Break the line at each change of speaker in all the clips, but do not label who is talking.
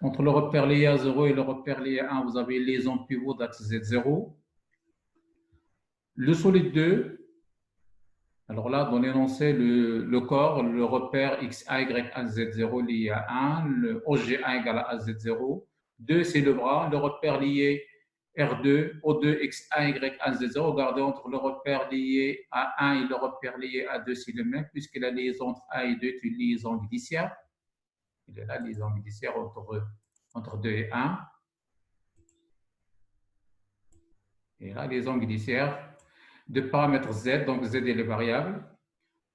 Entre le repère lié à 0 et le repère lié à 1, vous avez liaison pivot d'axe Z0. Le solide 2, alors là, dans l'énoncé, le corps, le repère XA, Y1, Z0 lié à 1, le OG1 égale à Z0. 2, c'est le bras, le repère lié R2, O2, XA, Y1, Z0. Regardez, entre le repère lié à 1 et le repère lié à 2, c'est le même, puisque la liaison entre 1 et 2 est une liaison judiciaire. Il est là, liaison judiciaire entre 2 et 1. Et là, liaison judiciaire de paramètres Z, donc Z est le variable.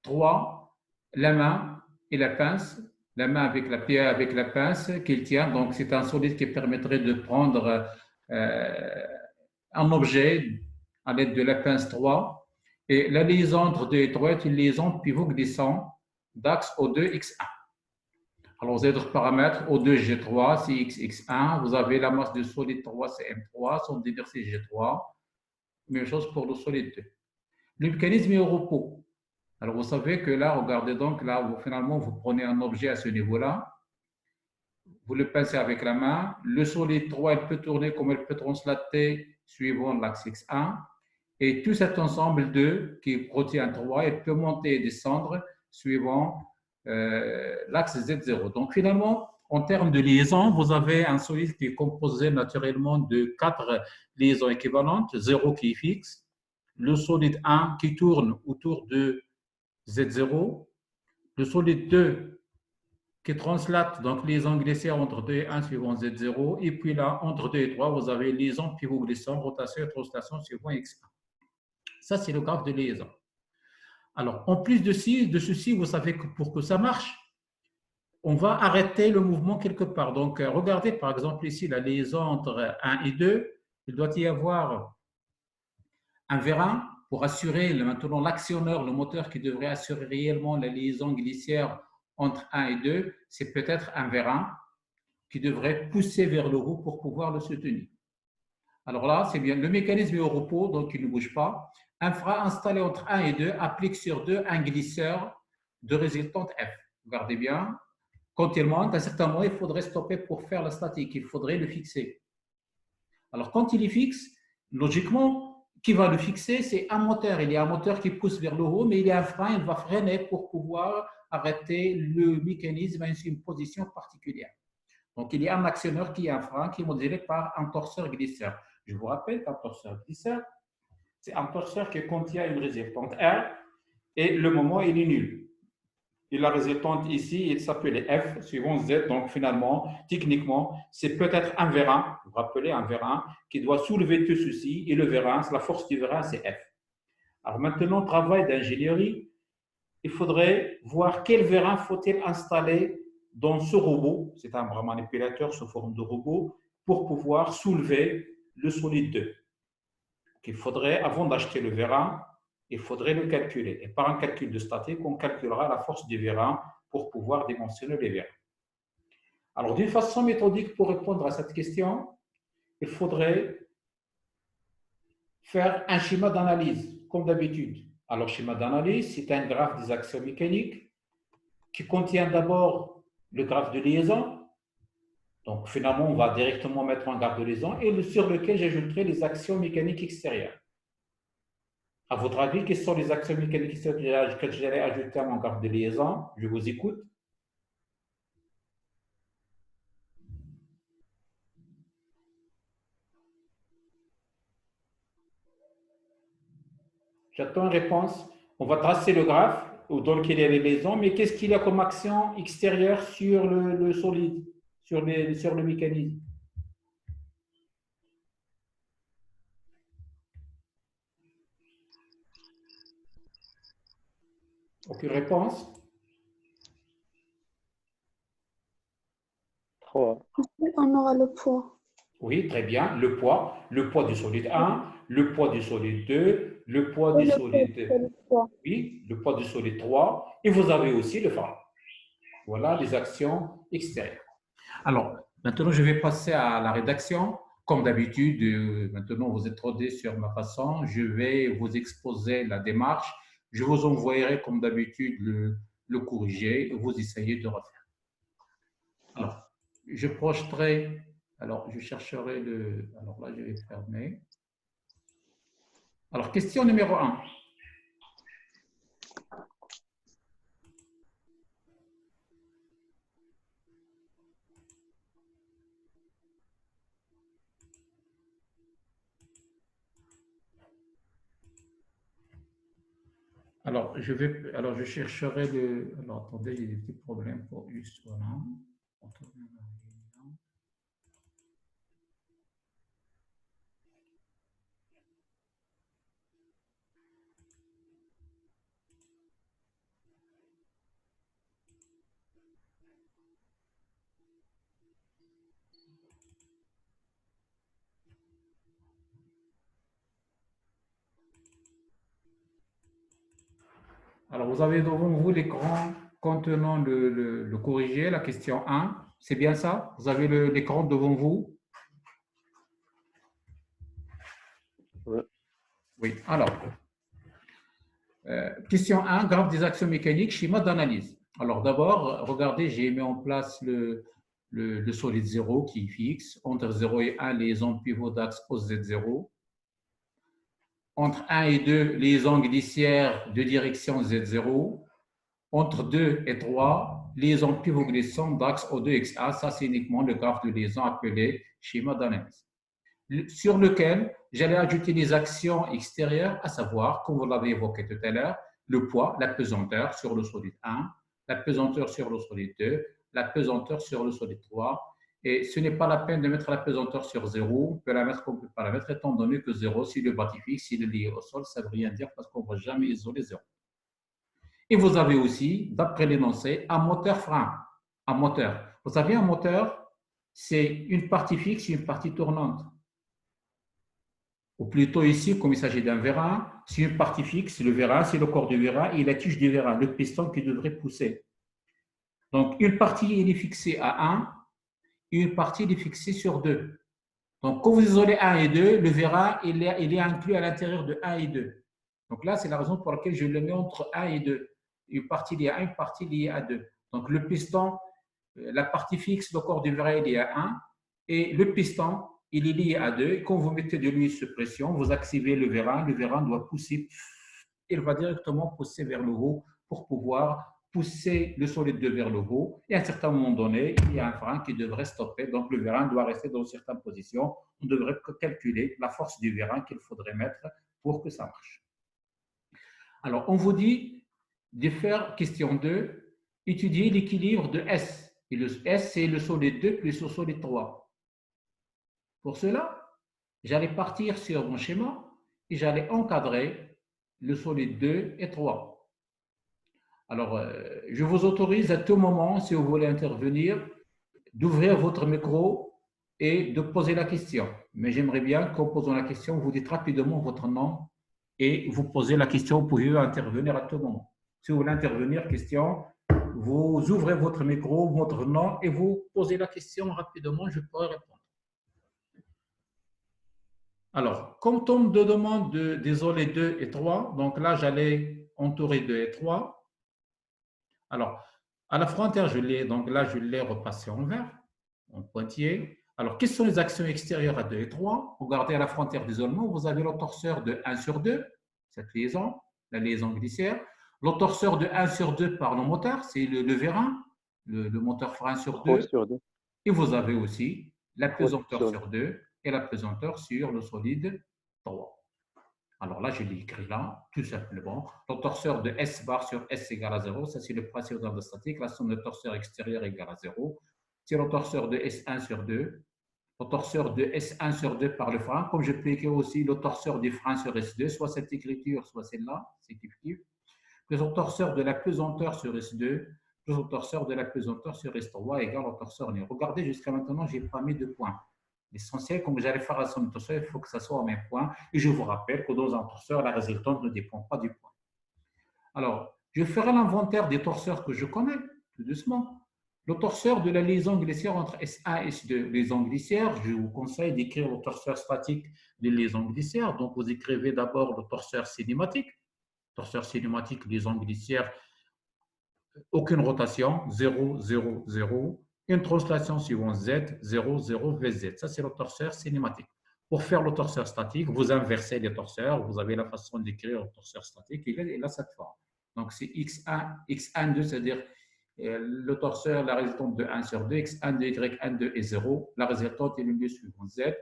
3, la main et la pince. La main avec la pierre, avec la pince qu'il tient. Donc, c'est un solide qui permettrait de prendre un objet à l'aide de la pince 3. Et la liaison entre 2 et 3 est une liaison pivot glissant d'axe O2X1. Alors, vous avez d'autres paramètres, O2G3, CXX1. Vous avez la masse du solide 3, CM3, son débit G3. Même chose pour le solide 2. Le mécanisme est au repos. Alors, vous savez que là, regardez donc, là, finalement, vous prenez un objet à ce niveau-là, vous le pincez avec la main, le solide 3, elle peut tourner comme elle peut translater suivant l'axe X1, et tout cet ensemble 2 qui retient 3, elle peut monter et descendre suivant l'axe Z0. Donc, finalement, en termes de liaison, vous avez un solide qui est composé naturellement de 4 liaisons équivalentes, 0 qui est fixe, le solide 1 qui tourne autour de Z0, le solide 2 qui translate donc liaison glissière entre 2 et 1 suivant Z0, et puis là, entre 2 et 3, vous avez liaison pivot glissant, rotation et translation suivant X1. Ça, c'est le graphe de liaison. Alors, en plus de ceci, vous savez que pour que ça marche, on va arrêter le mouvement quelque part. Donc, regardez par exemple ici la liaison entre 1 et 2. Il doit y avoir un vérin pour assurer maintenant l'actionneur, le moteur qui devrait assurer réellement la liaison glissière entre 1 et 2, c'est peut-être un vérin qui devrait pousser vers le haut pour pouvoir le soutenir. Alors là, c'est bien. Le mécanisme est au repos, donc il ne bouge pas. Un frein installé entre 1 et 2 applique sur 2 un glisseur de résultante F. Regardez bien. Quand il monte, à un certain moment, il faudrait stopper pour faire la statique. Il faudrait le fixer. Alors, quand il est fixe, logiquement, qui va le fixer, c'est un moteur. Il y a un moteur qui pousse vers le haut, mais il y a un frein, il va freiner pour pouvoir arrêter le mécanisme à une position particulière. Donc, il y a un actionneur qui est un frein qui est modélé par un torseur glisseur. Je vous rappelle qu'un torseur glisseur, c'est un torseur qui contient une résultante R et le moment, il est nul. Et la résultante ici, il s'appelle F suivant Z. Donc, finalement, techniquement, c'est peut-être un vérin, vous vous rappelez, un vérin qui doit soulever tout ceci. Et le vérin, la force du vérin, c'est F. Alors maintenant, travail d'ingénierie, il faudrait voir quel vérin faut-il installer dans ce robot, c'est un bras manipulateur sous forme de robot, pour pouvoir soulever le solide 2. Il faudrait, avant d'acheter le vérin, il faudrait le calculer. Et par un calcul de statique, on calculera la force du vérin pour pouvoir dimensionner les vérins. Alors, d'une façon méthodique, pour répondre à cette question, il faudrait faire un schéma d'analyse, comme d'habitude. Alors, schéma d'analyse, c'est un graphe des actions mécaniques qui contient d'abord le graphe de liaison. Donc, finalement, on va directement mettre un graphe de liaison et sur lequel j'ajouterai les actions mécaniques extérieures. À votre avis, quelles sont les actions mécaniques extérieures que j'allais ajouter à mon graphe de liaison? Je vous écoute. J'attends une réponse. On va tracer le graphe dans lequel il y a les liaisons, mais qu'est-ce qu'il y a comme action extérieure sur le solide, sur le mécanisme? Aucune réponse?
3.
On aura le poids.
Oui, très bien. Le poids du solide 1, le poids du solide 2, le poids du solide... Oui, le poids du solide 3. Et vous avez aussi le frein. Voilà les actions extérieures. Alors, maintenant, je vais passer à la rédaction. Comme d'habitude, maintenant, vous êtes rodés sur ma façon. Je vais vous exposer la démarche. Je vous envoyerai, comme d'habitude, le corriger et vous essayez de refaire. Alors, je projeterai, alors je chercherai le, alors là je vais fermer. Alors question numéro 1. Alors je chercherai le, alors attendez, il y a des petits problèmes pour juste, voilà. Alors, vous avez devant vous l'écran contenant le corrigé, la question 1. C'est bien ça? Vous avez l'écran devant vous?
Ouais.
Oui. Alors, question 1, graphe des actions mécaniques, schéma d'analyse. Alors, d'abord, regardez, j'ai mis en place le solide 0 qui est fixe. Entre 0 et 1, liaison pivot d'axe OZ0. Entre 1 et 2, liaison glissière de direction Z0. Entre 2 et 3, liaison pivot glissant d'axe O2XA. Ça, c'est uniquement le graphe de liaison appelé schéma d'analyse, sur lequel j'allais ajouter les actions extérieures, à savoir, comme vous l'avez évoqué tout à l'heure, le poids, la pesanteur sur le solide 1, la pesanteur sur le solide 2, la pesanteur sur le solide 3. Et ce n'est pas la peine de mettre la pesanteur sur 0, on peut la mettre comme on ne peut pas la mettre, étant donné que 0, si le bâti fixe, s'il est lié au sol, ça ne veut rien dire parce qu'on ne va jamais isoler 0. Et vous avez aussi, d'après l'énoncé, un moteur-frein. Un moteur. Vous savez, un moteur, c'est une partie fixe et une partie tournante. Ou plutôt ici, comme il s'agit d'un vérin, c'est une partie fixe, le vérin, c'est le corps du vérin et la tige du vérin, le piston qui devrait pousser. Donc, une partie elle est fixée à 1 et une partie elle est fixée sur 2. Donc, quand vous isolez 1 et 2, le vérin il est inclus à l'intérieur de 1 et 2. Donc là, c'est la raison pour laquelle je le mets entre 1 et 2. Une partie liée à 1, une partie liée à 2. Donc, le piston, la partie fixe, le corps du vérin, il est à 1 et le piston, il est lié à 2. Et quand vous mettez de l'huile sous pression, vous activez le vérin doit pousser, il va directement pousser vers le haut pour pouvoir pousser le solide 2 vers le haut. Et à un certain moment donné, il y a un frein qui devrait stopper. Donc, le vérin doit rester dans certaines positions. On devrait calculer la force du vérin qu'il faudrait mettre pour que ça marche. Alors, on vous dit de faire question 2, étudier l'équilibre de S. Et le S, c'est le solide 2 plus le solide 3. Pour cela, j'allais partir sur mon schéma et j'allais encadrer le solide 2 et 3. Alors, je vous autorise à tout moment, si vous voulez intervenir, d'ouvrir votre micro et de poser la question. Mais j'aimerais bien qu'en posant la question, vous dites rapidement votre nom et vous posez la question. Vous pouvez intervenir à tout moment. Si vous voulez intervenir, question, vous ouvrez votre micro, votre nom et vous posez la question rapidement, je pourrai répondre. Alors, comme on me demande d'isoler 2 et 3, donc là, j'allais entourer 2 et 3. Alors, à la frontière, donc là, je l'ai repassé en vert, en pointillé. Alors, quelles sont les actions extérieures à 2 et 3? Regardez à la frontière d'isolement, vous avez le torseur de 1 sur 2, cette liaison, la liaison glissière. Le torseur de 1 sur 2 par le moteur, c'est le vérin, le moteur frein sur 2. Et vous avez aussi la pesanteur sur 2 et la pesanteur sur le solide 3. Alors là, je l'ai écrit là, tout simplement. Le torseur de S bar sur S égale à 0, ça c'est le principe de statique. La somme de torseur extérieur égale à 0. C'est le torseur de S1 sur 2. Le torseur de S1 sur 2 par le frein. Comme je peux écrire aussi le torseur du frein sur S2, soit cette écriture, soit celle-là, c'est kiff-kiff. Plus le torseur de la pesanteur sur S2, plus le torseur de la pesanteur sur S3 égale au torseur nu. Regardez, jusqu'à maintenant, je n'ai pas mis de points. L'essentiel, comme j'allais faire la somme de torseur, il faut que ça soit au même point. Et je vous rappelle que dans un torseur, la résultante ne dépend pas du point. Alors, je ferai l'inventaire des torseurs que je connais, tout doucement. Le torseur de la liaison glissière entre S1 et S2. Liaison glissière, je vous conseille d'écrire le torseur statique des liaisons glissières. Donc, vous écrivez d'abord le torseur cinématique. Torseur cinématique, liaison glissière, aucune rotation, 0, 0, 0. une translation suivant Z, 0, 0, VZ. Ça, c'est le torseur cinématique. Pour faire le torseur statique, vous inversez les torseurs. Vous avez la façon d'écrire le torseur statique. Il a cette forme. Donc, c'est X1, X1, 2, c'est-à-dire le torseur, la résultante de 1 sur 2, X1, 2, Y1, 2 et 0. La résultante est le lieu suivant Z.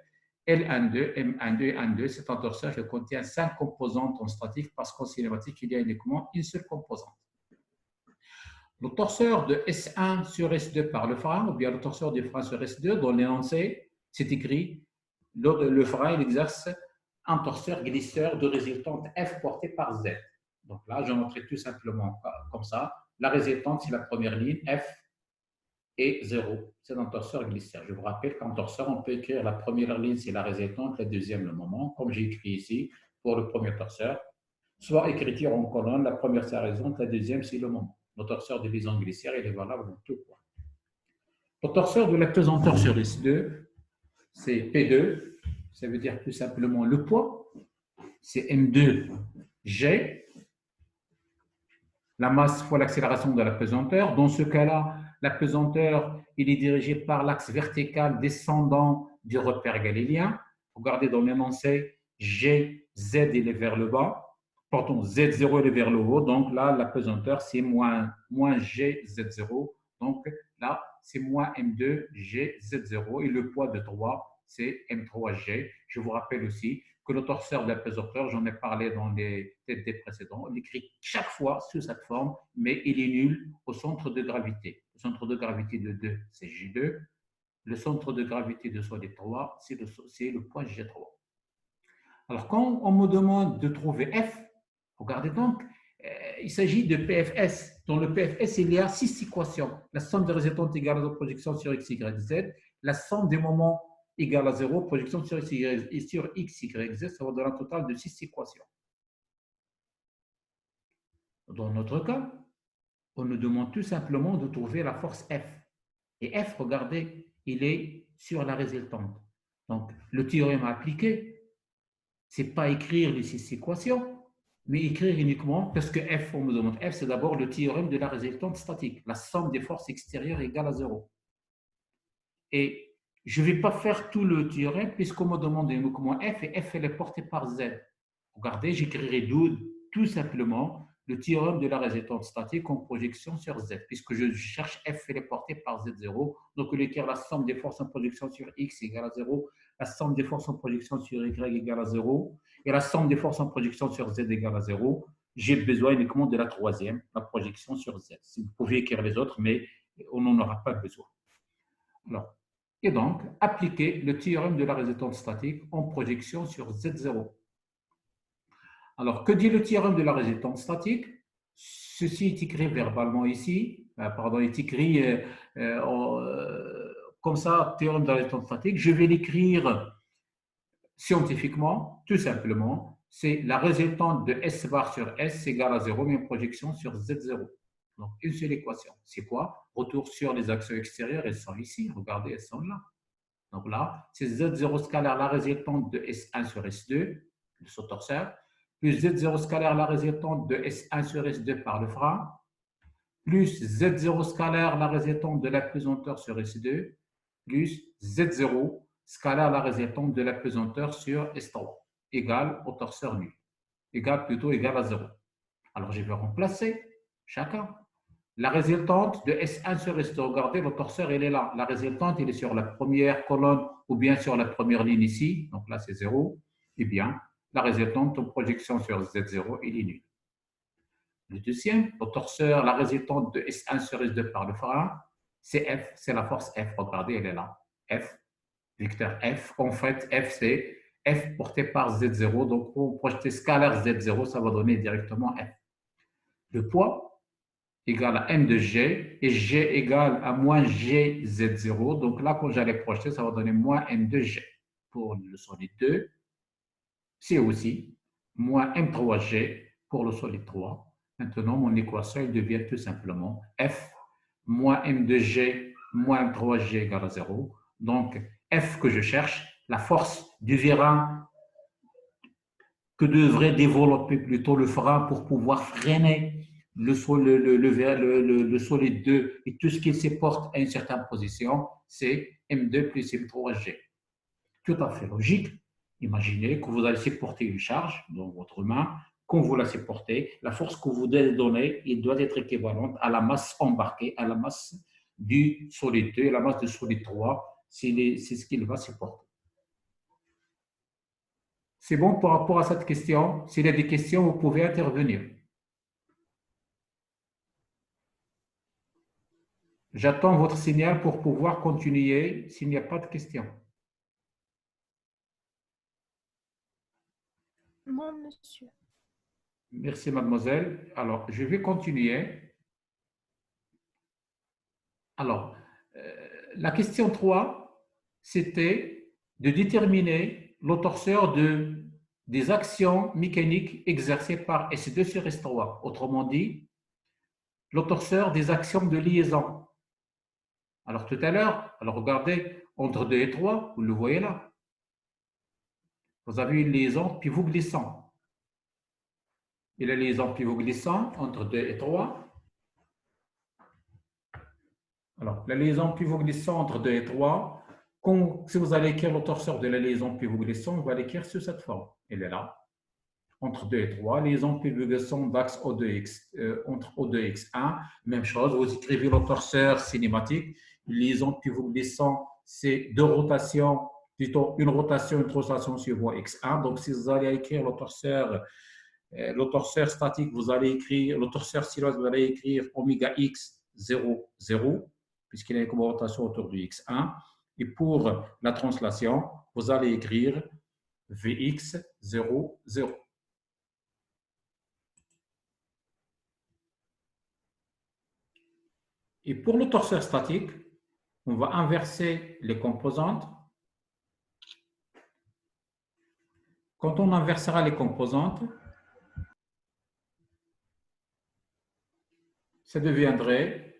L1, 2, M1, 2 et 1, 2. C'est un torseur qui contient 5 composantes en statique parce qu'en cinématique, il y a uniquement une seule composante. Le torseur de S1 sur S2 par le frein, ou bien le torseur du frein sur S2, dans l'énoncé, c'est écrit le frein il exerce un torseur glisseur de résultante F portée par Z. Donc là, je montrerai tout simplement comme ça. La résultante, c'est la première ligne, F et 0. C'est un torseur glisseur. Je vous rappelle qu'en torseur, on peut écrire la première ligne, c'est la résultante, la deuxième, le moment, comme j'ai écrit ici pour le premier torseur. Soit écriture en colonne, la première, c'est la résultante, la deuxième, c'est le moment. Le torseur de liaison glissière, il est valable dans tout point. Le torseur de la pesanteur sur S2, c'est P2, ça veut dire tout simplement le poids, c'est M2G, la masse fois l'accélération de la pesanteur. Dans ce cas-là, la pesanteur, il est dirigé par l'axe vertical descendant du repère galiléen. Regardez dans l'énoncé, G, Z, il est vers le bas. Pardon, Z0 est vers le haut. Donc là, la pesanteur, c'est moins G, Z0. Donc là, c'est moins M2, G, Z0. Et le poids de 3, c'est M3G. Je vous rappelle aussi que le torseur de la pesanteur, j'en ai parlé dans les TD précédents, on l'écrit chaque fois sous cette forme, mais il est nul au centre de gravité. Le centre de gravité de 2, c'est G2. Le centre de gravité de solide 3, c'est le point G3. Alors, quand on me demande de trouver F, regardez donc, il s'agit de PFS. Dans le PFS, il y a 6 équations. La somme des résultantes égale à la projection sur X, Y, Z. La somme des moments égale à 0, projection sur X, Y, Z, ça va donner un total de 6 équations. Dans notre cas, on nous demande tout simplement de trouver la force F. Et F, regardez, il est sur la résultante. Donc, le théorème à appliquer, ce n'est pas écrire les 6 équations, mais écrire uniquement, parce que F, on me demande F, c'est d'abord le théorème de la résultante statique. La somme des forces extérieures égale à 0. Et je ne vais pas faire tout le théorème, puisqu'on me demande uniquement F, et F, elle est portée par Z. Regardez, j'écrirai tout simplement le théorème de la résultante statique en projection sur Z, puisque je cherche F, elle est portée par Z0. Donc, je vais écrire la somme des forces en projection sur X égale à 0, la somme des forces en projection sur Y égale à 0, et la somme des forces en projection sur Z égale à 0. J'ai besoin uniquement de la troisième, la projection sur Z. Si vous pouvez écrire les autres, mais on n'en aura pas besoin. Alors, et donc, appliquer le théorème de la résultante statique en projection sur Z0. Alors, que dit le théorème de la résultante statique? Ceci est écrit verbalement ici, pardon, est écrit comme ça, théorème de la résultante statique. Je vais l'écrire scientifiquement, tout simplement. C'est la résultante de S bar sur S égale à 0, mais une projection sur Z0. Donc, une seule équation. C'est quoi? Retour sur les axes extérieurs, elles sont ici. Regardez, elles sont là. Donc là, c'est Z0 scalaire, la résultante de S1 sur S2, de ce torseur, plus Z0 scalaire, la résultante de S1 sur S2 par le frein, plus Z0 scalaire, la résultante de la pesanteur sur S2, plus Z0 scalaire, la résultante de la pesanteur sur S3, égale au torseur nu, égale à 0. Alors, je vais remplacer chacun. La résultante de S1 sur S2, regardez, le torseur, il est là. La résultante, il est sur la première colonne ou bien sur la première ligne ici. Donc là, c'est 0. Eh bien, la résultante en projection sur Z0, il est nul. Le deuxième, le torseur, la résultante de S1 sur S2 par le frein, c'est F, c'est la force F. Regardez, elle est là. F, vecteur F. En fait, F, c'est F porté par Z0. Donc, pour projeter scalaire Z0, ça va donner directement F. Le poids égale à M de G, et G égale à moins GZ0. Donc là, quand j'allais projeter, ça va donner moins M de G. Pour le solide 2, c'est aussi moins M3G pour le solide 3. Maintenant, mon équation elle devient tout simplement F moins M de G moins M3G égale à 0. Donc, F que je cherche, la force du vérin que devrait développer plutôt le frein pour pouvoir freiner le solide 2 et tout ce qui se porte à une certaine position, c'est M2 plus M3G. Tout à fait logique. Imaginez que vous allez supporter une charge dans votre main. Quand vous la supportez, la force que vous devez donner, il doit être équivalente à la masse embarquée, à la masse du solide 2 et la masse du solide 3. C'est ce qu'il va supporter. C'est bon par rapport à cette question. S'il y a des questions, vous pouvez intervenir. J'attends votre signal pour pouvoir continuer s'il n'y a pas de questions.
Non, monsieur.
Merci, mademoiselle. Alors, je vais continuer. Alors, la question 3, c'était de déterminer le torseur des actions mécaniques exercées par S2 sur S3. Autrement dit, le torseur des actions de liaison. Alors, tout à l'heure, alors regardez, entre 2 et 3, vous le voyez là. Vous avez une liaison pivot glissant. Et la liaison pivot glissant entre 2 et 3. Alors, la liaison pivot glissant entre 2 et 3, si vous allez écrire le torseur de la liaison pivot glissant, on va l'écrire sous cette forme. Elle est là. Entre 2 et 3, liaison pivot glissant d'axe O2X, entre O2 et X1, même chose, vous écrivez le torseur cinématique. Liaison pivot glissant, c'est deux rotations, plutôt une rotation sur voie X1. Donc, si vous allez écrire le torseur statique, vous allez écrire, le torseur sinueux, vous allez écrire oméga X 0, 0, puisqu'il y a une rotation autour du X1. Et pour la translation, vous allez écrire Vx 0, 0. Et pour le torseur statique, on va inverser les composantes. Quand on inversera les composantes, ça deviendrait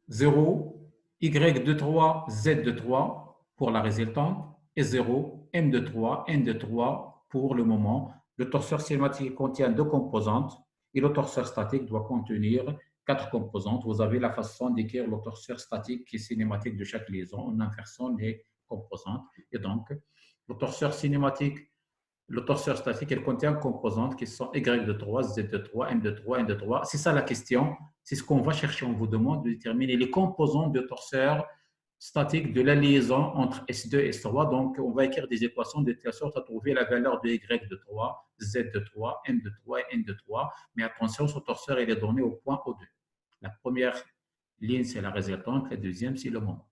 zéro, y de 3, z de 3 pour la résultante, et 0, m de 3, n de 3 pour le moment. Le torseur cinématique contient deux composantes et le torseur statique doit contenir 4 composantes. Vous avez la façon d'écrire le torseur statique et cinématique de chaque liaison en inversant les composantes. Et donc, le torseur cinématique, le torseur statique, il contient composantes qui sont y de 3, z de 3, m de 3, n de 3. C'est ça la question. C'est ce qu'on va chercher. On vous demande de déterminer les composantes de torseur statique de la liaison entre S2 et S3. Donc, on va écrire des équations de telle sorte à trouver la valeur de Y de 3, Z de 3, M de 3 et N de 3. Mais attention, ce torseur il est donné au point O2. La première ligne, c'est la résultante. La deuxième, c'est le moment.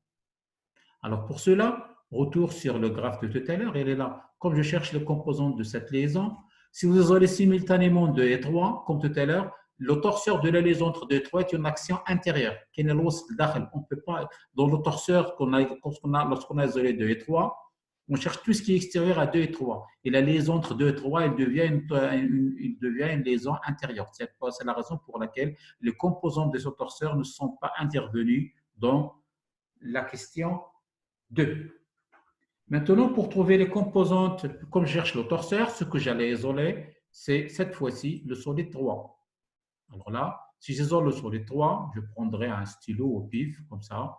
Alors, pour cela, retour sur le graphe de tout à l'heure, il est là. Comme je cherche les composantes de cette liaison, si vous isolez simultanément 2 et 3, comme tout à l'heure, le torseur de la liaison entre 2 et 3 est une action intérieure. On ne peut pas, dans le torseur lorsqu'on a isolé 2 et 3, on cherche tout ce qui est extérieur à 2 et 3. Et la liaison entre 2 et 3, elle devient une liaison intérieure. C'est la raison pour laquelle les composantes de ce torseur ne sont pas intervenues dans la question 2. Maintenant, pour trouver les composantes, comme je cherche le torseur, ce que j'allais isoler, c'est cette fois-ci le solide 3. Alors là, si j'isole le solide 3, je prendrai un stylo au pif, comme ça.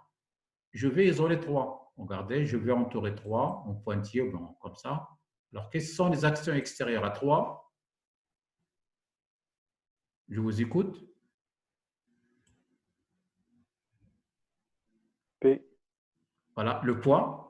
Je vais isoler 3. Regardez, je vais entourer 3 en pointillé blanc, comme ça. Alors, quelles sont les actions extérieures à 3? Je vous écoute.
P.
Voilà, le poids.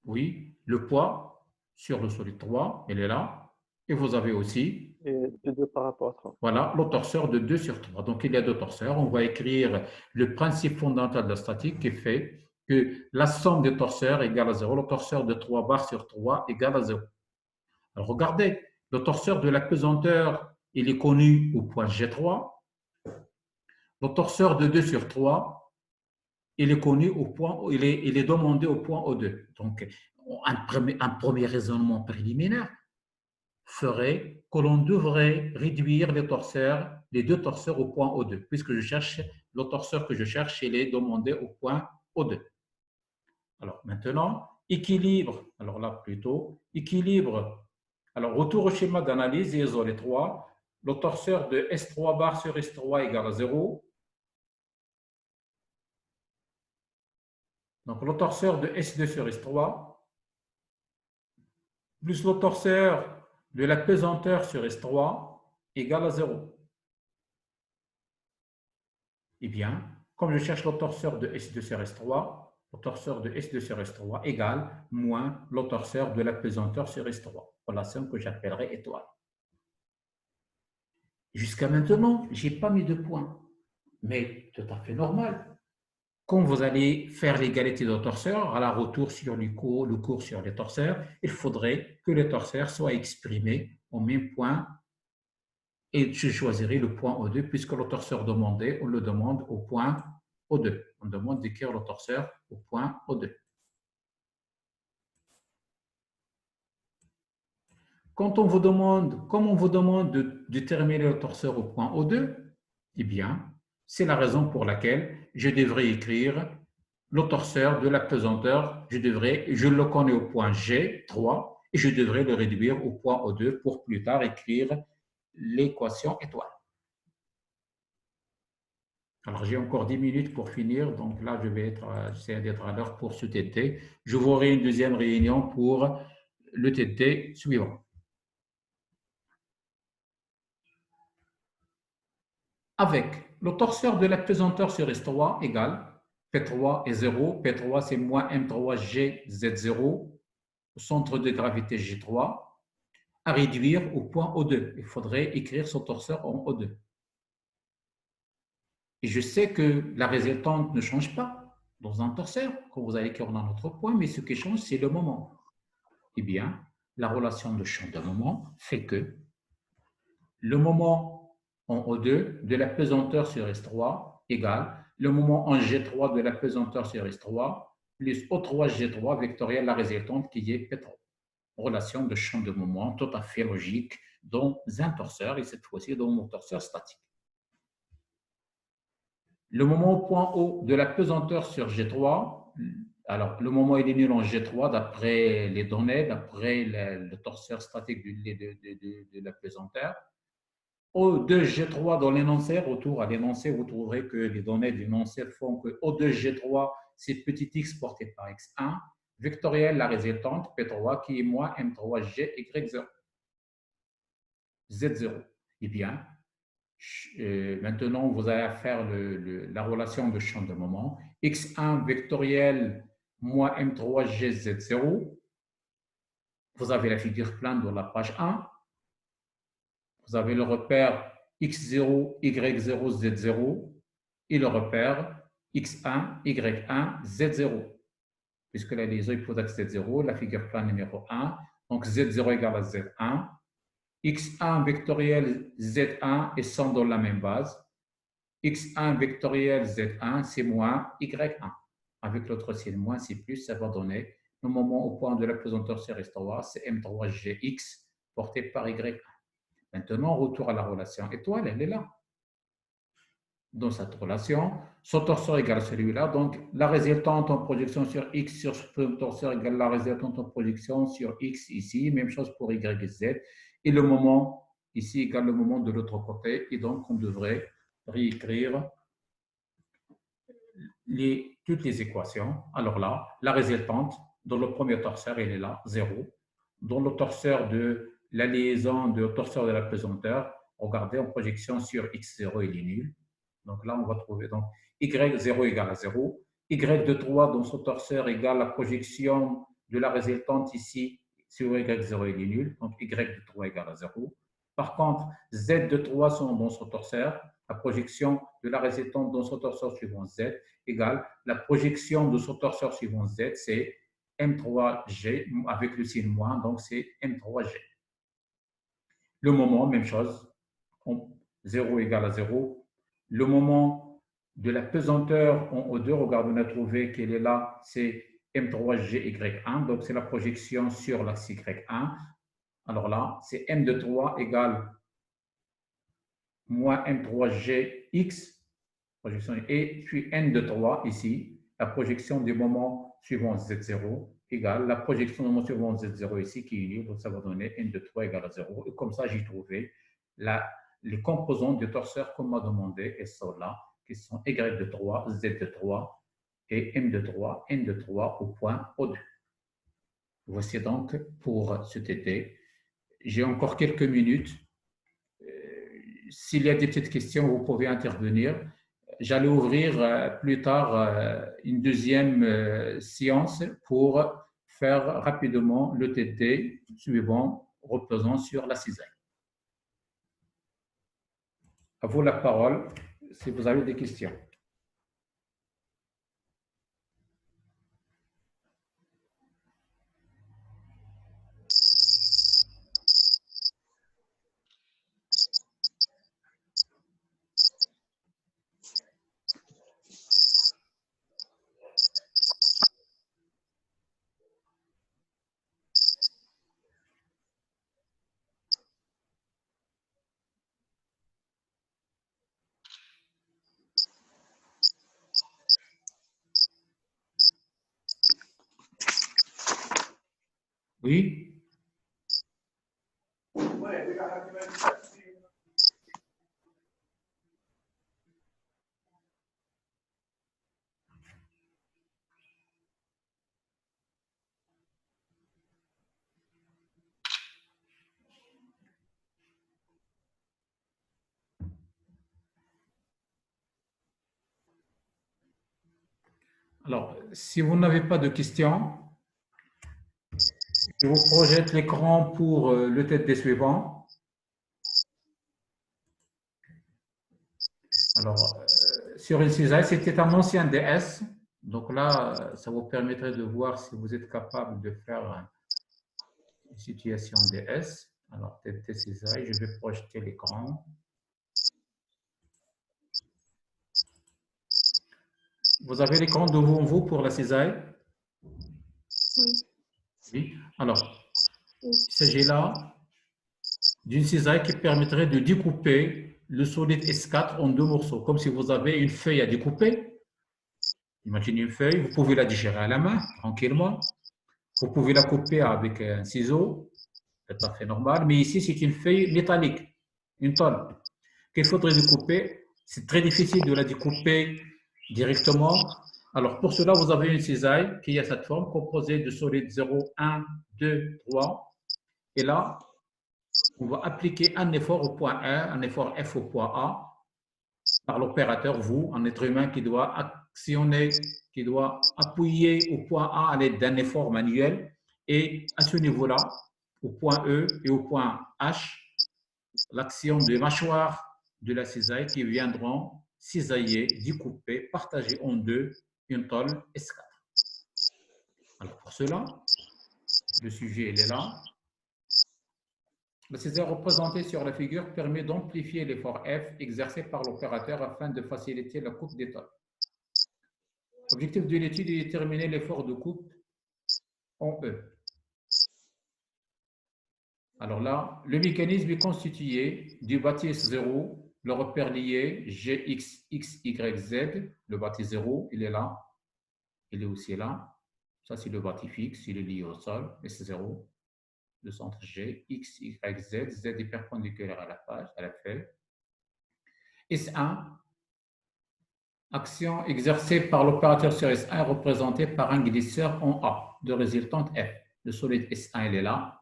Oui, le poids sur le solide 3, il est là. Et vous avez aussi
Et de 2 par rapport à 3.
voilà, le torseur de 2 sur 3. Donc, il y a deux torseurs. On va écrire le principe fondamental de la statique qui fait que la somme des torseurs égale à 0. Le torseur de 3 bar sur 3 égale à 0. Alors, regardez, le torseur de la pesanteur, il est connu au point G3. Le torseur de 2 sur 3, il est connu au point, il est demandé au point O2. Donc, un premier raisonnement préliminaire ferait que l'on devrait réduire les deux torseurs au point O2, puisque je cherche le torseur que je cherche, il est demandé au point O2. Alors maintenant, équilibre, alors là plutôt, équilibre. Alors, retour au schéma d'analyse, isolé 3, le torseur de S3 bar sur S3 égale à 0. Donc, le torseur de S2 sur S3 plus le torseur de la pesanteur sur S3 égale à 0. Eh bien, comme je cherche le torseur de S2 sur S3, le torseur de S2 sur S3 égale moins le torseur de la pesanteur sur S3, relation que j'appellerai étoile. Jusqu'à maintenant, je n'ai pas mis de points, mais tout à fait normal. Quand vous allez faire l'égalité de torseurs, à la retour sur le cours sur les torseurs, il faudrait que les torseurs soient exprimés au même point et je choisirai le point O2 puisque le torseur demandé, on le demande au point O2. On demande d'écrire le torseur au point O2. Quand on vous demande, comme on vous demande de déterminer le torseur au point O2, eh bien, c'est la raison pour laquelle je devrais écrire le torseur de la pesanteur. Je le connais au point G3 et je devrais le réduire au point O2 pour plus tard écrire l'équation étoile. Alors, j'ai encore 10 minutes pour finir, donc là, j'essaie d'être à l'heure pour ce TT. Je vous aurai une deuxième réunion pour le TT suivant. Avec le torseur de la pesanteur sur S3 égale P3 est 0, P3 c'est moins M3G Z0 au centre de gravité G3 à réduire au point O2. Il faudrait écrire ce torseur en O2. Et je sais que la résultante ne change pas dans un torseur quand vous allez écrire dans un autre point, mais ce qui change, c'est le moment. Eh bien, la relation de champ de moment fait que le moment en O2 de la pesanteur sur S3 égale le moment en G3 de la pesanteur sur S3 plus O3G3 vectoriel la résultante qui est P3. Relation de champ de moment tout à fait logique dans un torseur et cette fois-ci dans mon torseur statique. Le moment au point O de la pesanteur sur G3, alors le moment il est nul en G3 d'après les données, d'après le torseur statique de la pesanteur. O2G3 dans l'énoncé, retour à l'énoncé, vous trouverez que les données de l'énoncé font que O2G3, c'est petit x porté par x1, vectoriel la résultante, P3 qui est moins M3GY0. Z0. Eh bien, maintenant, vous allez faire la relation de champ de moment. X1 vectoriel moins M3GZ0. Vous avez la figure plane dans la page 1. Vous avez le repère X0, Y0, Z0 et le repère X1, Y1, Z0. Puisque la liaison est posée Z0, la figure plane numéro 1. Donc Z0 égale à Z1. X1 vectoriel Z1 et sont dans la même base. X1 vectoriel Z1, c'est moins Y1. Avec l'autre signe moins, c'est plus, ça va donner le moment au point de la pesanteur sur S3, c'est M3GX porté par Y1. Maintenant, retour à la relation étoile, elle est là. Dans cette relation, son torseur égale celui-là. Donc, la résultante en projection sur X sur ce torseur égale la résultante en projection sur X ici. Même chose pour Y et Z. Et le moment ici égale le moment de l'autre côté. Et donc, on devrait réécrire toutes les équations. Alors là, la résultante, dans le premier torseur, elle est là, 0. Dans le torseur de la liaison de torseur de la pesanteur, regardez en projection sur X0, il est nul. Donc là, on va trouver donc Y0 égale à 0. Y de 3 dans ce torseur égale la projection de la résultante ici sur Y0, il est nul. Donc Y de 3 égale à 0. Par contre, Z de 3 sont dans ce torseur. La projection de la résultante dans ce torseur suivant Z égale la projection de ce torseur suivant Z, c'est M3G avec le signe moins, donc c'est M3G. Le moment, même chose, 0 égale à 0. Le moment de la pesanteur en O2, regarde, on a trouvé qu'elle est là, c'est M3GY1, donc c'est la projection sur l'axe Y1. Alors là, c'est M de 3 égale moins M3GX, projection, et puis N de 3 ici, la projection du moment suivant Z0, égale la projection de mon survol Z0 ici qui est liée, donc ça va donner N de 3 égale à 0. Et comme ça, j'ai trouvé les composants du torseur qu'on m'a demandé, et sont là, qui sont Y de 3, Z de 3 et M de 3, N de 3 au point O2. Voici donc pour cet été. J'ai encore quelques minutes. S'il y a des petites questions, vous pouvez intervenir. J'allais ouvrir plus tard une deuxième séance pour faire rapidement le TT suivant reposant sur la cisaille. À vous la parole si vous avez des questions. Oui? Alors, si vous n'avez pas de questions, je vous projette l'écran pour le TT suivant. Alors, sur une cisaille, c'était un ancien DS. Donc là, ça vous permettrait de voir si vous êtes capable de faire une situation DS. Alors, TT cisaille, je vais projeter l'écran. Vous avez l'écran devant vous pour la cisaille?
Oui.
Oui. Alors, il s'agit là d'une cisaille qui permettrait de découper le solide S4 en deux morceaux, comme si vous avez une feuille à découper. Imaginez une feuille, vous pouvez la déchirer à la main, tranquillement. Vous pouvez la couper avec un ciseau, tout à fait normal, mais ici, c'est une feuille métallique, une tôle, qu'il faudrait découper. C'est très difficile de la découper directement. Alors, pour cela, vous avez une cisaille qui a cette forme composée de solides 0, 1, 2, 3. Et là, on va appliquer un effort au point A, un effort F au point A, par l'opérateur, vous, un être humain qui doit actionner, qui doit appuyer au point A à l'aide d'un effort manuel. Et à ce niveau-là, au point E et au point H, l'action des mâchoires de la cisaille qui viendront cisailler, découper, partager en deux une tôle S4. Alors pour cela, le sujet il est là. La cisaille représentée sur la figure permet d'amplifier l'effort F exercé par l'opérateur afin de faciliter la coupe des tôles. L'objectif de l'étude est de déterminer l'effort de coupe en E. Alors là, le mécanisme est constitué du bâtisse 0, le repère lié Gx, X, Y, Z. Le bâtisse 0, il est là. Il est aussi là. Ça, c'est le bâtisse fixe, il est lié au sol. S0, le centre G, X, Y, Z. Z est perpendiculaire à la page, à la feuille. S1, action exercée par l'opérateur sur S1 représentée par un glisseur en A de résultante F. Le solide S1, il est là.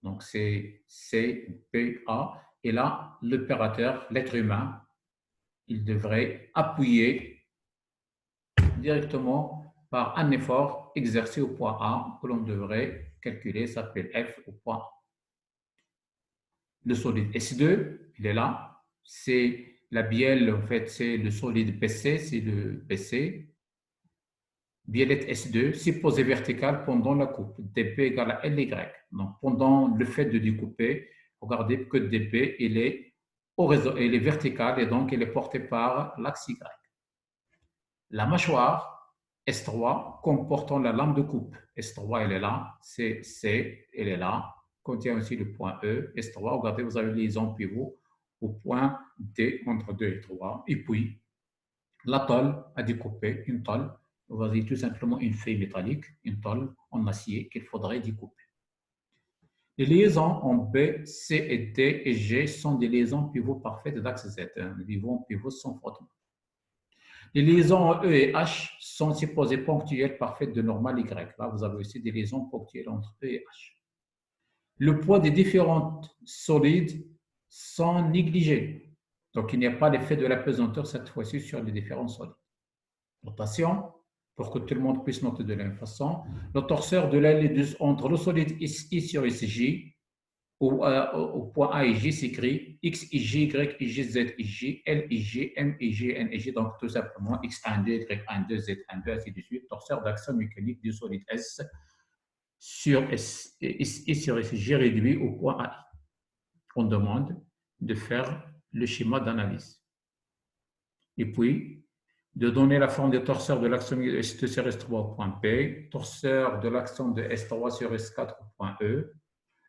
Donc, c'est C, P, A. Et là, l'opérateur, l'être humain, il devrait appuyer directement par un effort exercé au point A que l'on devrait calculer, s'appelle F au point A. Le solide S2, il est là. C'est la bielle, en fait, c'est le solide PC, c'est le PC. Biellette S2, c'est posé vertical pendant la coupe. dP égale à LY. Donc, pendant le fait de découper, regardez que dP, il est vertical et donc il est porté par l'axe Y. La mâchoire S3 comportant la lame de coupe. S3, elle est là. C, elle est là. Contient aussi le point E. S3, regardez, vous avez liaison pivot au point D entre 2 et 3. Et puis, la tôle à découper, une tôle. Voici tout simplement une feuille métallique, une tôle en acier qu'il faudrait découper. Les liaisons en B, C et D et G sont des liaisons pivots parfaites d'axe Z, pivots sans frottement. Les liaisons en E et H sont supposées ponctuelles parfaites de normale Y. Là, vous avez aussi des liaisons ponctuelles entre E et H. Le poids des différents solides sont négligés. Donc, il n'y a pas l'effet de la pesanteur cette fois-ci sur les différents solides. Notation, pour que tout le monde puisse noter de la même façon. Le torseur de l'aile entre le solide I sur SJ, au point A et J s'écrit X, IJ, Y, IJ, Z, IJ, L, IJ, M, IJ, N, IJ. Donc, tout simplement, X12, Y12, Z12, ainsi de suite. Torseur d'action mécanique du solide S sur I sur SJ réduit au point A. On demande de faire le schéma d'analyse. Et puis, de donner la forme des torseurs de l'action de S2 sur S3 au point P, torseur de l'action de S3 sur S4 au point E.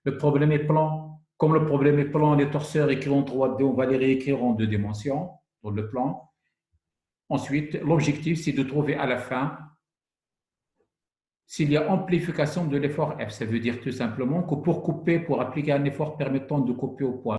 Le problème est plan. Comme le problème est plan, les torseurs écrits en 3D, on va les réécrire en 2 dimensions dans le plan. Ensuite, l'objectif, c'est de trouver à la fin s'il y a amplification de l'effort F. Ça veut dire tout simplement que pour couper, pour appliquer un effort permettant de couper au point